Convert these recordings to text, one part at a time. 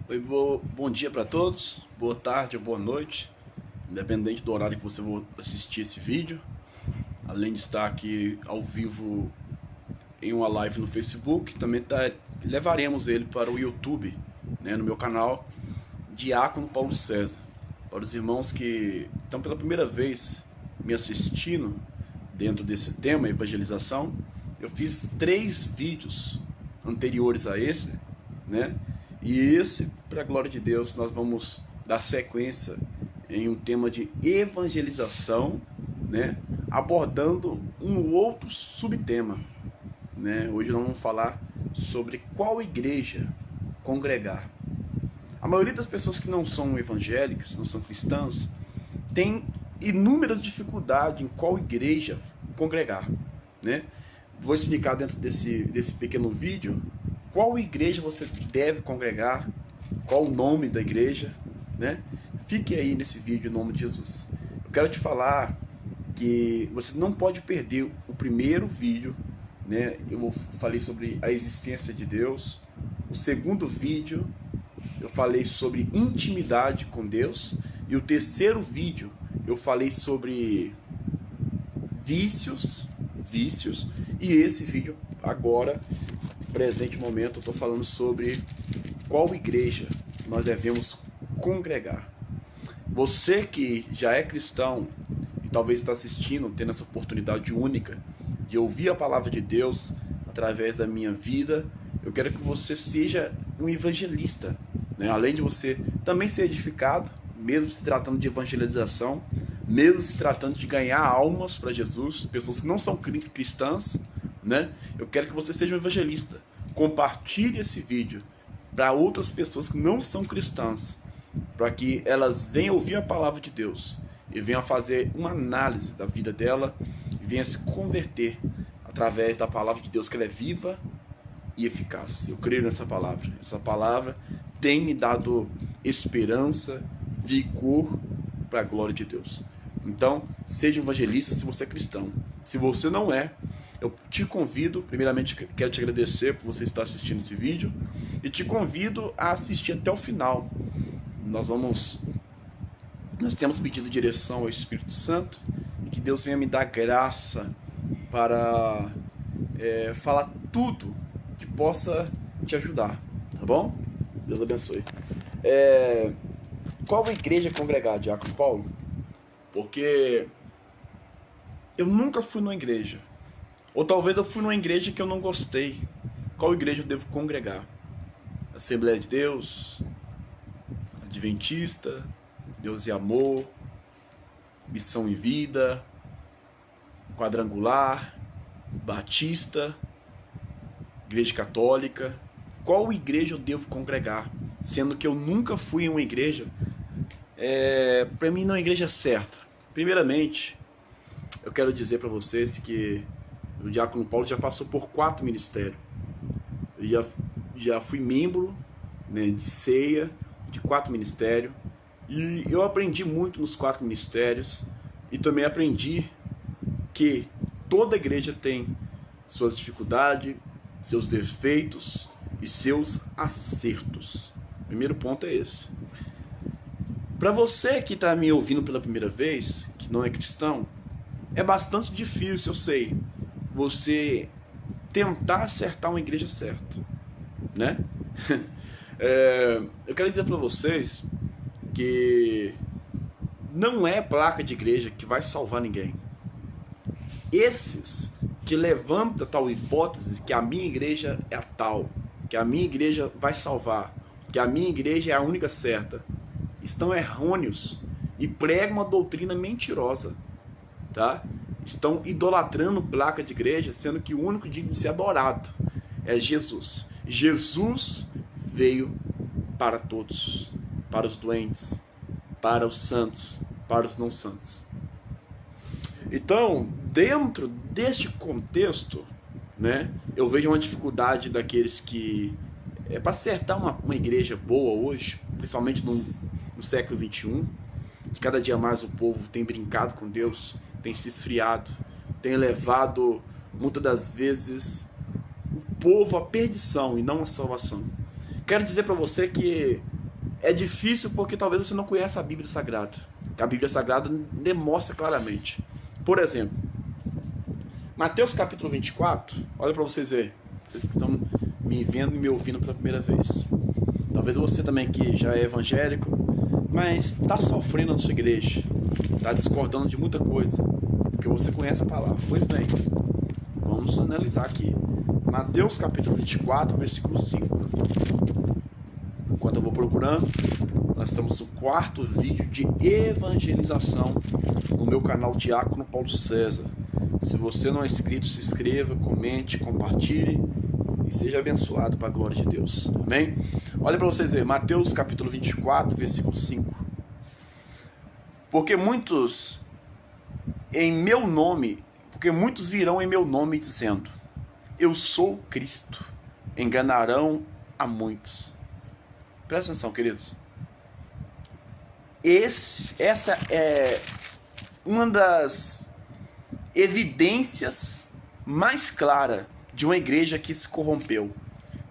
Oi, bom dia para todos, boa tarde ou boa noite, independente do horário que você for assistir esse vídeo. Além de estar aqui ao vivo em uma live no Facebook, também levaremos ele para o YouTube, no meu canal Diácono Paulo César. Para os irmãos que estão pela primeira vez me assistindo dentro desse tema, evangelização, eu fiz 3 vídeos anteriores a esse, né? E esse, para a glória de Deus, nós vamos dar sequência em um tema de evangelização, né? Abordando um outro subtema, né? Hoje nós vamos falar sobre qual igreja congregar. A maioria das pessoas que não são evangélicas, não são cristãos, tem inúmeras dificuldades em qual igreja congregar, né? Vou explicar dentro desse pequeno vídeo qual igreja você deve congregar, qual o nome da igreja, né? Fique aí nesse vídeo em nome de Jesus. Eu quero te falar que você não pode perder o primeiro vídeo, né? Eu falei sobre a existência de Deus. O segundo vídeo eu falei sobre intimidade com Deus. E o terceiro vídeo eu falei sobre vícios. E esse vídeo agora, presente momento, eu estou falando sobre qual igreja nós devemos congregar. Você que já é cristão e talvez está assistindo, tendo essa oportunidade única de ouvir a palavra de Deus através da minha vida, eu quero que você seja um evangelista, né? Além de você também ser edificado, mesmo se tratando de evangelização, mesmo se tratando de ganhar almas para Jesus, pessoas que não são cristãs, né? Eu quero que você seja um evangelista. Compartilhe esse vídeo para outras pessoas que não são cristãs, para que elas venham ouvir a palavra de Deus e venham fazer uma análise da vida dela e venham se converter através da palavra de Deus, que ela é viva e eficaz. Eu creio nessa palavra. Essa palavra tem me dado esperança, vigor para a glória de Deus. Então, seja um evangelista se você é cristão. Se você não é, eu te convido, primeiramente quero te agradecer por você estar assistindo esse vídeo e te convido a assistir até o final. Nós temos pedido direção ao Espírito Santo e que Deus venha me dar graça para falar tudo que possa te ajudar, tá bom? Deus abençoe. Qual igreja congregar, Diácono Paulo? Porque eu nunca fui numa igreja. Ou talvez eu fui numa igreja que eu não gostei. Qual igreja eu devo congregar? Assembleia de Deus, Adventista, Deus e Amor, Missão e Vida, Quadrangular, Batista, Igreja Católica. Qual igreja eu devo congregar? Sendo que eu nunca fui em uma igreja, para mim não é a igreja certa. Primeiramente, eu quero dizer para vocês que o Diácono Paulo já passou por 4 ministérios. Eu já fui membro, né, de ceia de 4 ministérios. E eu aprendi muito nos 4 ministérios. E também aprendi que toda igreja tem suas dificuldades, seus defeitos e seus acertos. O primeiro ponto é esse. Para você que está me ouvindo pela primeira vez, que não é cristão, é bastante difícil, eu sei, você tentar acertar uma igreja certa, né? Eu quero dizer para vocês que não é placa de igreja que vai salvar ninguém. Esses que levantam tal hipótese que a minha igreja é a tal, que a minha igreja vai salvar, que a minha igreja é a única certa, estão errôneos e pregam uma doutrina mentirosa, tá? Estão idolatrando placa de igreja, sendo que o único digno de ser adorado é Jesus. Jesus veio para todos, para os doentes, para os santos, para os não santos. Então, dentro deste contexto, né, eu vejo uma dificuldade daqueles que para acertar uma igreja boa hoje, principalmente no século XXI, que cada dia mais o povo tem brincado com Deus, tem se esfriado, tem levado muitas das vezes o povo à perdição e não à salvação. Quero dizer para você que É difícil porque talvez você não conheça a Bíblia Sagrada. A Bíblia Sagrada demonstra claramente. Por exemplo, Mateus capítulo 24, olha para vocês verem. Vocês que estão me vendo e me ouvindo pela primeira vez. Talvez você também que já é evangélico, mas está sofrendo na sua igreja, está discordando de muita coisa, porque você conhece a palavra. Pois bem, vamos analisar aqui. Mateus capítulo 24, versículo 5. Enquanto eu vou procurando, nós estamos no 4º vídeo de evangelização no meu canal Diácono Paulo César. Se você não é inscrito, se inscreva, comente, compartilhe e seja abençoado para a glória de Deus. Amém? Olha para vocês verem, Mateus capítulo 24, versículo 5. Porque muitos virão em meu nome dizendo: eu sou Cristo, enganarão a muitos. Presta atenção, queridos. Essa é uma das evidências mais claras de uma igreja que se corrompeu,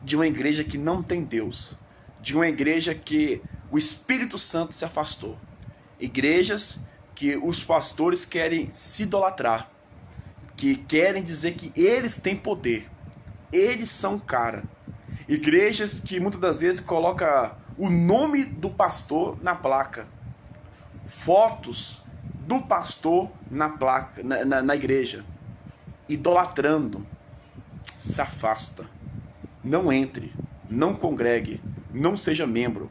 de uma igreja que não tem Deus, de uma igreja que o Espírito Santo se afastou. Igrejas que os pastores querem se idolatrar, que querem dizer que eles têm poder, eles são cara. Igrejas que muitas das vezes colocam o nome do pastor na placa, fotos do pastor na placa, na igreja, idolatrando. Se afasta, não entre, não congregue, não seja membro,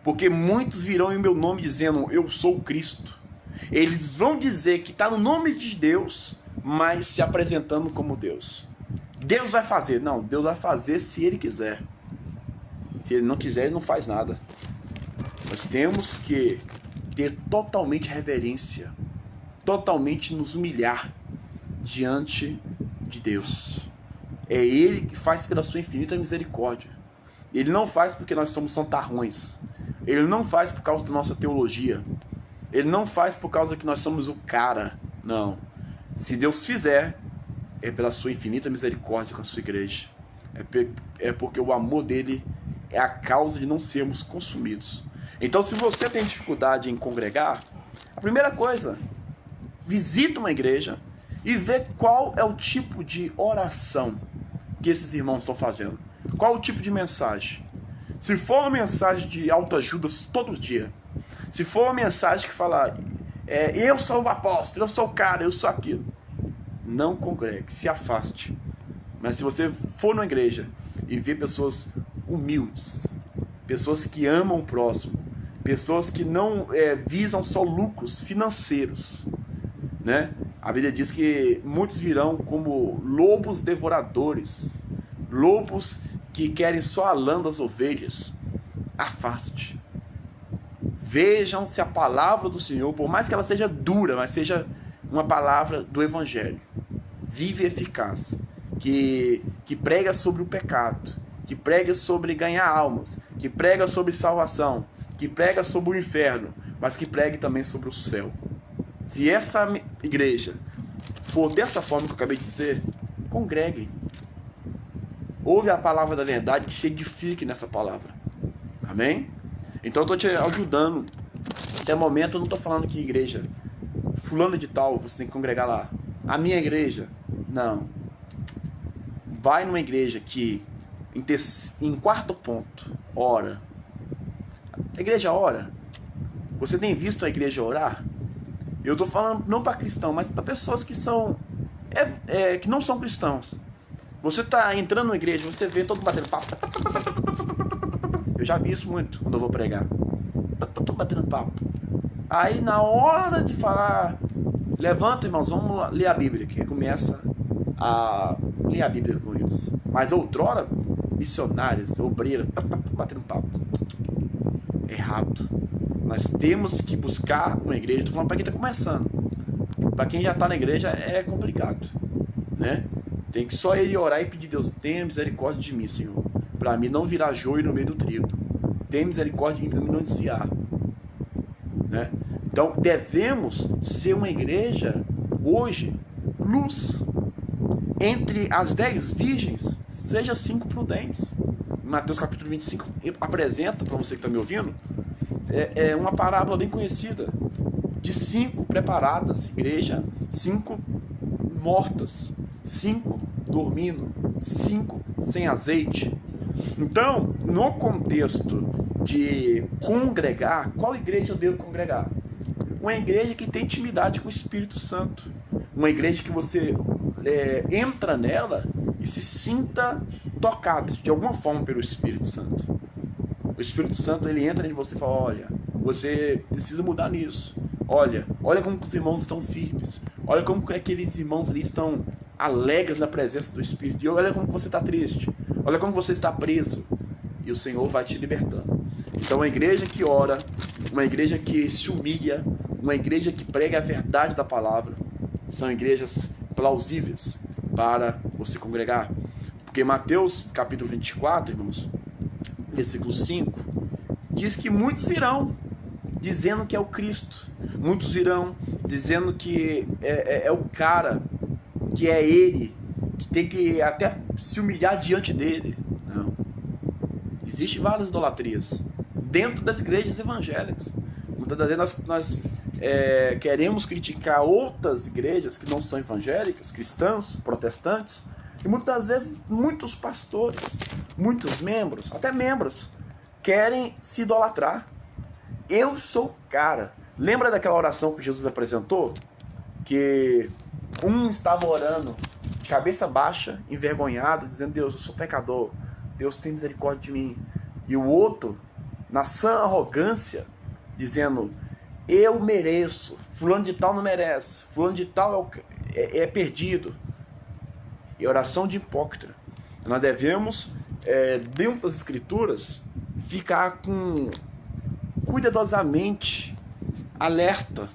porque muitos virão em meu nome dizendo: eu sou Cristo. Eles vão dizer que está no nome de Deus, mas se apresentando como Deus. Deus vai fazer. Não, Deus vai fazer se Ele quiser. Se Ele não quiser, Ele não faz nada. Nós temos que ter totalmente reverência, totalmente nos humilhar diante de Deus. É Ele que faz pela sua infinita misericórdia. Ele não faz porque nós somos santarrões. Ele não faz por causa da nossa teologia. Ele não faz por causa que nós somos o cara. Não. Se Deus fizer, é pela sua infinita misericórdia com a sua igreja. É porque o amor dele é a causa de não sermos consumidos. Então, se você tem dificuldade em congregar, a primeira coisa, visita uma igreja e vê qual é o tipo de oração que esses irmãos estão fazendo. Qual o tipo de mensagem? Se for uma mensagem de autoajuda todo dia, se for uma mensagem que fala eu sou o apóstolo, eu sou o cara, eu sou aquilo, não congregue, se afaste. Mas se você for numa igreja e ver pessoas humildes, pessoas que amam o próximo, pessoas que não visam só lucros financeiros, né? A Bíblia diz que muitos virão como lobos devoradores, lobos que querem só a lã das ovelhas. Afaste. Vejam se a palavra do Senhor, por mais que ela seja dura, mas seja uma palavra do Evangelho, viva e eficaz, que prega sobre o pecado, que prega sobre ganhar almas, que prega sobre salvação, que prega sobre o inferno, mas que pregue também sobre o céu. Se essa igreja for dessa forma que eu acabei de dizer, congreguem. Ouve a palavra da verdade, que se edifique nessa palavra. Amém? Então eu estou te ajudando. Até o momento eu não estou falando que igreja fulano de tal, você tem que congregar lá. A minha igreja, não. Vai numa igreja que em quarto ponto, ora. A igreja ora. Você tem visto a igreja orar? Eu estou falando não para cristãos, mas para pessoas que são que não são cristãos. Você está entrando na igreja, você vê todo batendo papo. Eu já vi isso muito quando eu vou pregar. Tô batendo papo. Aí na hora de falar, levanta, irmãos, vamos ler a Bíblia, que começa a ler a Bíblia com eles. Mas outrora, missionários, obreiros, batendo papo. Errado. Nós temos que buscar uma igreja. Estou falando para quem está começando. Para quem já está na igreja é complicado, né? Tem que só ele orar e pedir: Deus, tenha misericórdia de mim, Senhor, para mim não virar joio no meio do trigo. Tenha misericórdia de mim para mim não desviar, né? Então devemos ser uma igreja hoje luz. entre as 10 virgens, seja 5 prudentes. Em Mateus capítulo 25, apresenta, para você que está me ouvindo, uma parábola bem conhecida, de 5 preparadas, igreja, 5 mortas, 5 dormindo, 5 sem azeite. Então, no contexto de congregar, qual igreja eu devo congregar? Uma igreja que tem intimidade com o Espírito Santo. Uma igreja que você entra nela e se sinta tocado de alguma forma pelo Espírito Santo. O Espírito Santo, ele entra em você e fala: olha, você precisa mudar nisso. Olha como os irmãos estão firmes. Olha como aqueles irmãos ali estão alegres na presença do Espírito. E olha como você está triste. Olha como você está preso. E o Senhor vai te libertando. Então, uma igreja que ora, uma igreja que se humilha, uma igreja que prega a verdade da palavra, são igrejas plausíveis para você congregar. Porque Mateus capítulo 24, irmãos, versículo 5, diz que muitos virão dizendo que é o Cristo. Muitos virão dizendo que é o cara, que é ele, que tem que até se humilhar diante dele. Não. Existem várias idolatrias dentro das igrejas evangélicas. Muitas das vezes nós queremos criticar outras igrejas que não são evangélicas, cristãs, protestantes, e muitas das vezes muitos pastores, muitos membros, até membros, querem se idolatrar. Eu sou o cara. Lembra daquela oração que Jesus apresentou? Que um estava orando de cabeça baixa, envergonhado, dizendo: Deus, eu sou pecador, Deus tem misericórdia de mim. E o outro, na sã arrogância, dizendo: eu mereço, fulano de tal não merece, fulano de tal é perdido. E oração de hipócrita. Nós devemos, dentro das escrituras, ficar cuidadosamente alerta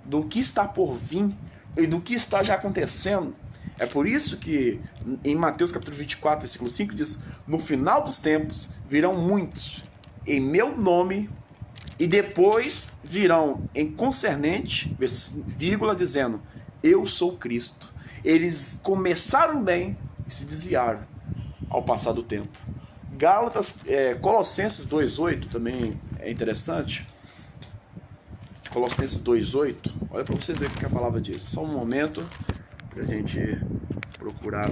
do que está por vir e do que está já acontecendo. É por isso que em Mateus capítulo 24, versículo 5 diz: no final dos tempos virão muitos em meu nome, e depois virão em concernente, vírgula, dizendo: eu sou Cristo. Eles começaram bem e se desviaram ao passar do tempo. Colossenses 2,8 também é interessante. Colossenses 2,8, olha para vocês verem o que a palavra diz. Só um momento para a gente procurar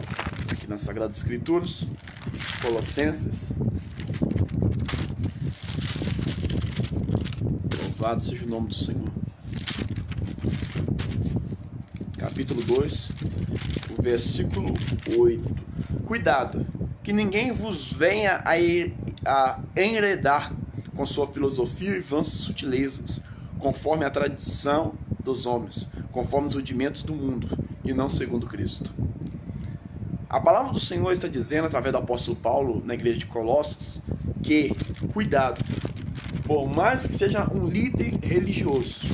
aqui nas Sagradas Escrituras. Colossenses. Louvado seja o nome do Senhor. Capítulo 2, o versículo 8. Cuidado, que ninguém vos venha a enredar com sua filosofia e vãs sutilezas, conforme a tradição dos homens, conforme os rudimentos do mundo, e não segundo Cristo. A palavra do Senhor está dizendo, através do apóstolo Paulo, na igreja de Colossos, que, cuidado, por mais que seja um líder religioso,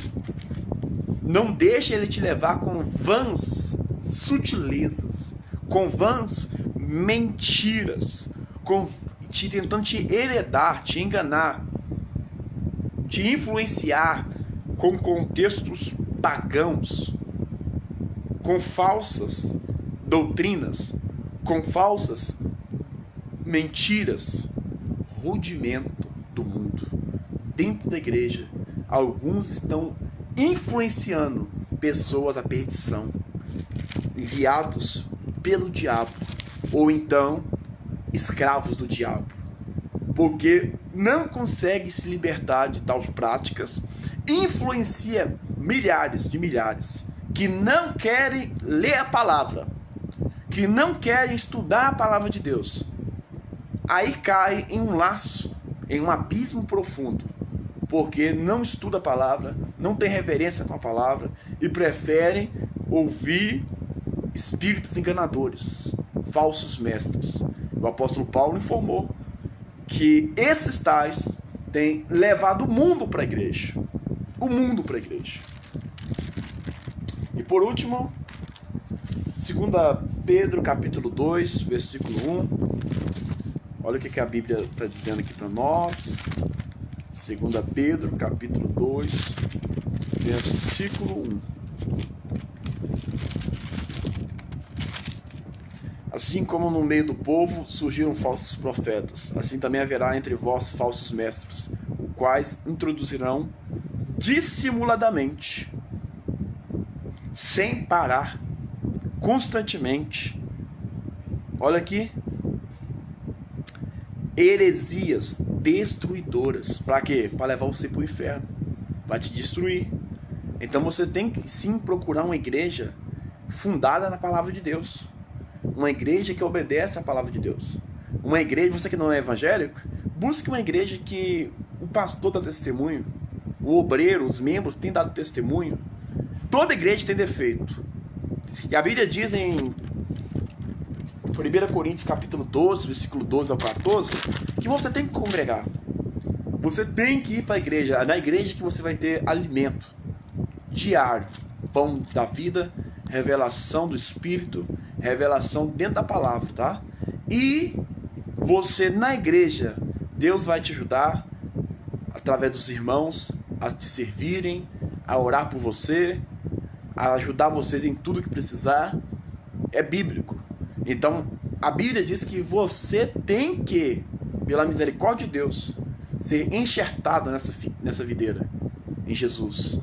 não deixe ele te levar com vãs sutilezas, com vãs mentiras, tentando te heredar, te enganar, te influenciar com contextos pagãos, com falsas doutrinas, com falsas mentiras, rudimento do mundo. Dentro da igreja, alguns estão influenciando pessoas à perdição, enviados pelo diabo, ou então escravos do diabo, porque não consegue se libertar de tais práticas, influencia milhares de milhares que não querem ler a palavra, que não querem estudar a palavra de Deus. Aí cai em um laço, em um abismo profundo, porque não estuda a palavra, não tem reverência com a palavra e preferem ouvir espíritos enganadores, falsos mestres. O apóstolo Paulo informou que esses tais têm levado o mundo para a igreja. O mundo para a igreja. E por último, 2 Pedro capítulo 2, versículo 1. Olha o que a Bíblia está dizendo aqui para nós. 2 Pedro capítulo 2, versículo 1. Assim como no meio do povo surgiram falsos profetas, assim também haverá entre vós falsos mestres, os quais introduzirão dissimuladamente, sem parar, constantemente. Olha aqui, heresias destruidoras. Para quê? Para levar você para o inferno, para te destruir. Então você tem que sim procurar uma igreja fundada na palavra de Deus. Uma igreja que obedece à palavra de Deus. Uma igreja, você que não é evangélico, busque uma igreja que o pastor dá testemunho, o obreiro, os membros têm dado testemunho. Toda igreja tem defeito. E a Bíblia diz em 1 Coríntios capítulo 12, versículo 12 ao 14, que você tem que congregar. Você tem que ir para a igreja, na igreja que você vai ter alimento diário, pão da vida, revelação do Espírito, revelação dentro da palavra, tá? E você na igreja, Deus vai te ajudar através dos irmãos a te servirem, a orar por você, a ajudar vocês em tudo que precisar. É bíblico. Então, a Bíblia diz que você tem que, pela misericórdia de Deus, ser enxertado nessa videira, em Jesus.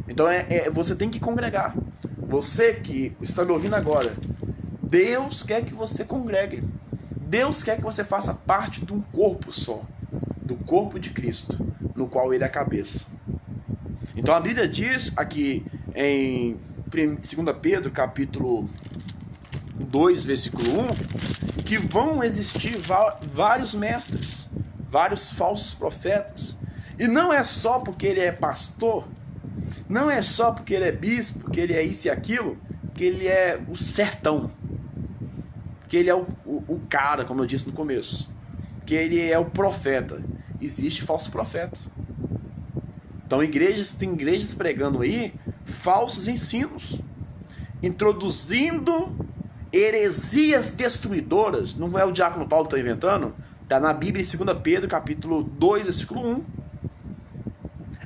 Então, você tem que congregar. Você que está me ouvindo agora, Deus quer que você congregue. Deus quer que você faça parte de um corpo só, do corpo de Cristo, no qual Ele é a cabeça. Então, a Bíblia diz aqui em 2 Pedro, capítulo 2, versículo 1, que vão existir vários mestres, vários falsos profetas. E não é só porque ele é pastor, não é só porque ele é bispo, que ele é isso e aquilo, que ele é o sertão, que ele é o cara, como eu disse no começo, que ele é o profeta. Existe falso profeta. Então tem igrejas pregando aí falsos ensinos, introduzindo heresias destruidoras. Não é o diácono Paulo que está inventando? Está na Bíblia em 2 Pedro, capítulo 2, versículo 1.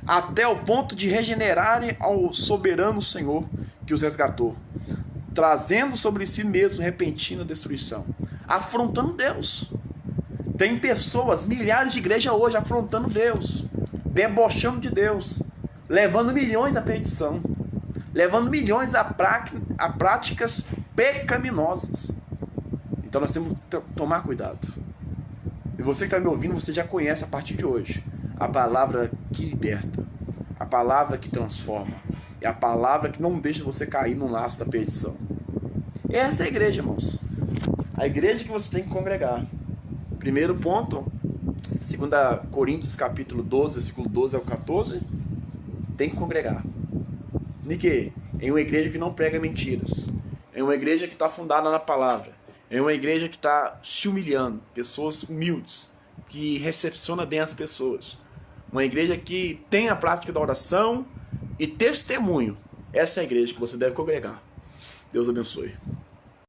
Até o ponto de regenerarem ao soberano Senhor que os resgatou, trazendo sobre si mesmo repentina destruição, afrontando Deus. Tem pessoas, milhares de igrejas hoje afrontando Deus, debochando de Deus, levando milhões à perdição, levando milhões a práticas pecaminosas. Então nós temos que tomar cuidado. E você que está me ouvindo, você já conhece a partir de hoje a palavra que liberta, a palavra que transforma, é a palavra que não deixa você cair no laço da perdição. Essa é a igreja, irmãos. A igreja que você tem que congregar. Primeiro ponto, 2 Coríntios capítulo 12, versículo 12 ao 14, tem que congregar. Nique, em uma igreja que não prega mentiras, em uma igreja que está fundada na palavra, em uma igreja que está se humilhando, pessoas humildes, que recepciona bem as pessoas, uma igreja que tem a prática da oração e testemunho. Essa é a igreja que você deve congregar. Deus abençoe.